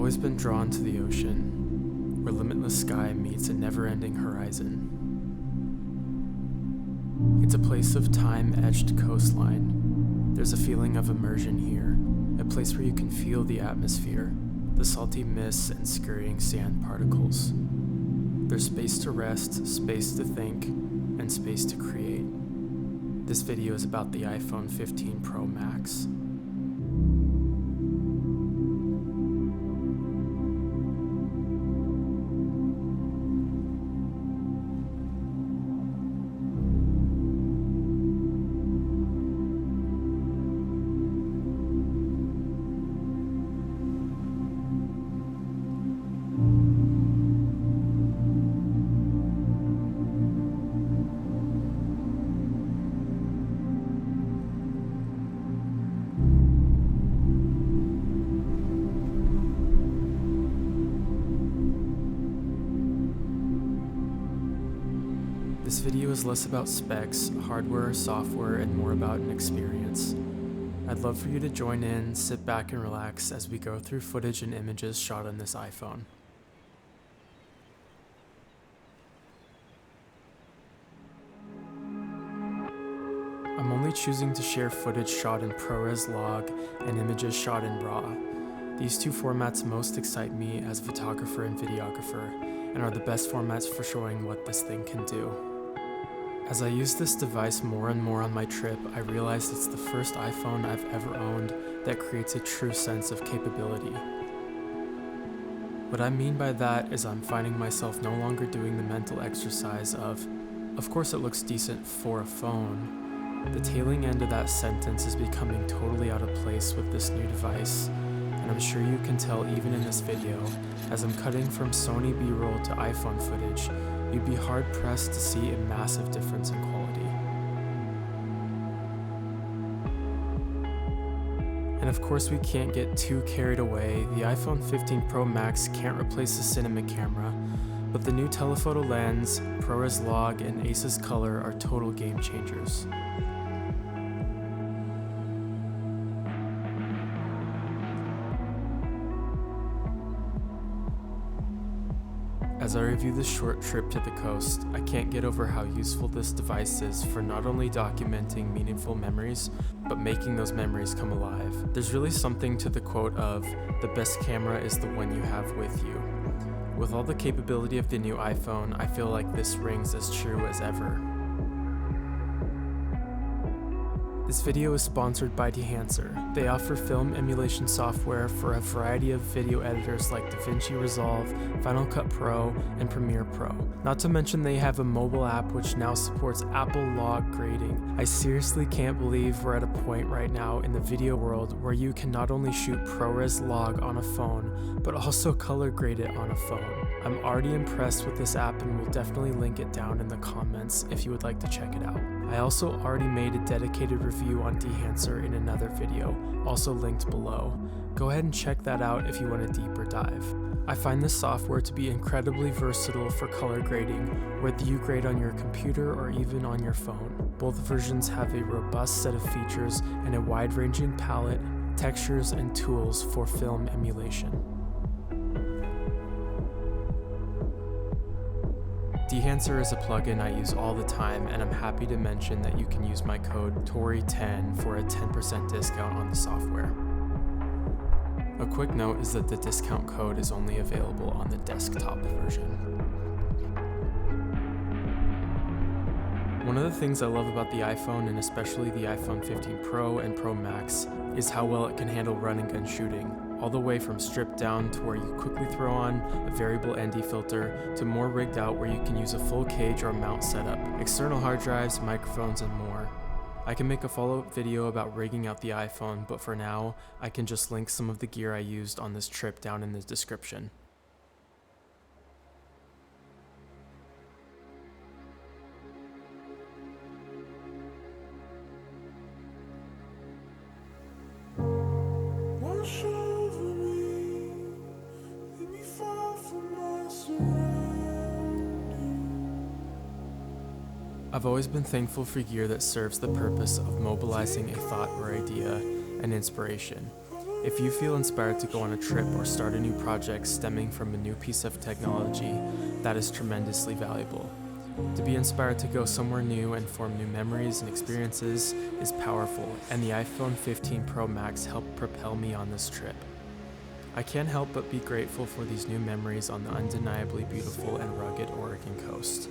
always been drawn to the ocean, where limitless sky meets a never-ending horizon. It's a place of time-etched coastline. There's a feeling of immersion here, a place where you can feel the atmosphere, the salty mists and scurrying sand particles. There's space to rest, space to think, and space to create. This video is about the iPhone 15 Pro Max. This video is less about specs, hardware, software, and more about an experience. I'd love for you to join in, sit back and relax as we go through footage and images shot on this iPhone. I'm only choosing to share footage shot in ProRes log and images shot in RAW. These two formats most excite me as a photographer and videographer, and are the best formats for showing what this thing can do. As I use this device more and more on my trip, I realize it's the first iPhone I've ever owned that creates a true sense of capability. What I mean by that is I'm finding myself no longer doing the mental exercise of course it looks decent for a phone. The tailing end of that sentence is becoming totally out of place with this new device, and I'm sure you can tell even in this video, as I'm cutting from Sony B-roll to iPhone footage, you'd be hard-pressed to see a massive difference in quality. And of course we can't get too carried away. The iPhone 15 Pro Max can't replace the cinema camera, but the new telephoto lens, ProRes log, and Ace's color are total game changers. As I review this short trip to the coast, I can't get over how useful this device is for not only documenting meaningful memories, but making those memories come alive. There's really something to the quote of, "The best camera is the one you have with you." With all the capability of the new iPhone, I feel like this rings as true as ever. This video is sponsored by Dehancer. They offer film emulation software for a variety of video editors like DaVinci Resolve, Final Cut Pro, and Premiere Pro. Not to mention they have a mobile app which now supports Apple log grading. I seriously can't believe we're at a point right now in the video world where you can not only shoot ProRes log on a phone, but also color grade it on a phone. I'm already impressed with this app and will definitely link it down in the comments if you would like to check it out. I also already made a dedicated review on Dehancer in another video, also linked below. Go ahead and check that out if you want a deeper dive. I find this software to be incredibly versatile for color grading, whether you grade on your computer or even on your phone. Both versions have a robust set of features and a wide-ranging palette, textures, and tools for film emulation. Dehancer is a plugin I use all the time, and I'm happy to mention that you can use my code TORI10 for a 10% discount on the software. A quick note is that the discount code is only available on the desktop version. One of the things I love about the iPhone, and especially the iPhone 15 Pro and Pro Max, is how well it can handle run and gun shooting. All the way from stripped down to where you quickly throw on a variable ND filter to more rigged out where you can use a full cage or mount setup, external hard drives, microphones, and more. I can make a follow-up video about rigging out the iPhone, but for now, I can just link some of the gear I used on this trip down in the description. I've always been thankful for gear that serves the purpose of mobilizing a thought or idea and inspiration. If you feel inspired to go on a trip or start a new project stemming from a new piece of technology, that is tremendously valuable. To be inspired to go somewhere new and form new memories and experiences is powerful, and the iPhone 15 Pro Max helped propel me on this trip. I can't help but be grateful for these new memories on the undeniably beautiful and rugged Oregon coast.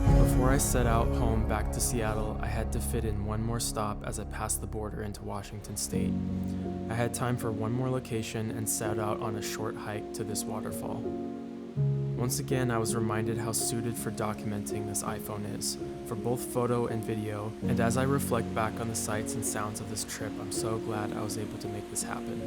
Before I set out home back to Seattle, I had to fit in one more stop as I passed the border into Washington State. I had time for one more location and set out on a short hike to this waterfall. Once again, I was reminded how suited for documenting this iPhone is, for both photo and video, and as I reflect back on the sights and sounds of this trip, I'm so glad I was able to make this happen.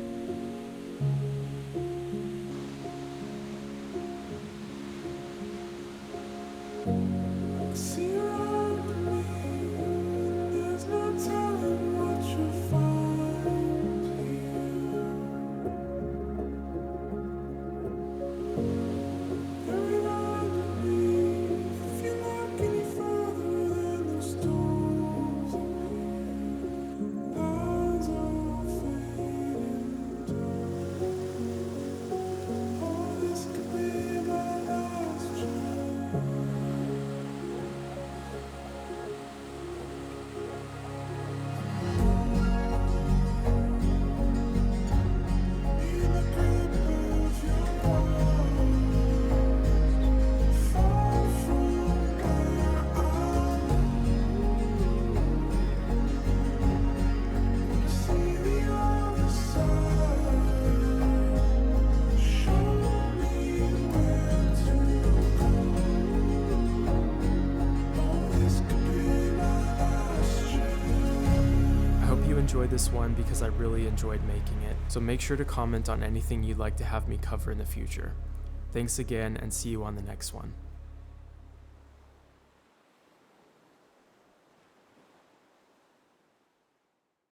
Enjoyed this one because I really enjoyed making it, so make sure to comment on anything you'd like to have me cover in the future. Thanks again, and see you on the next one.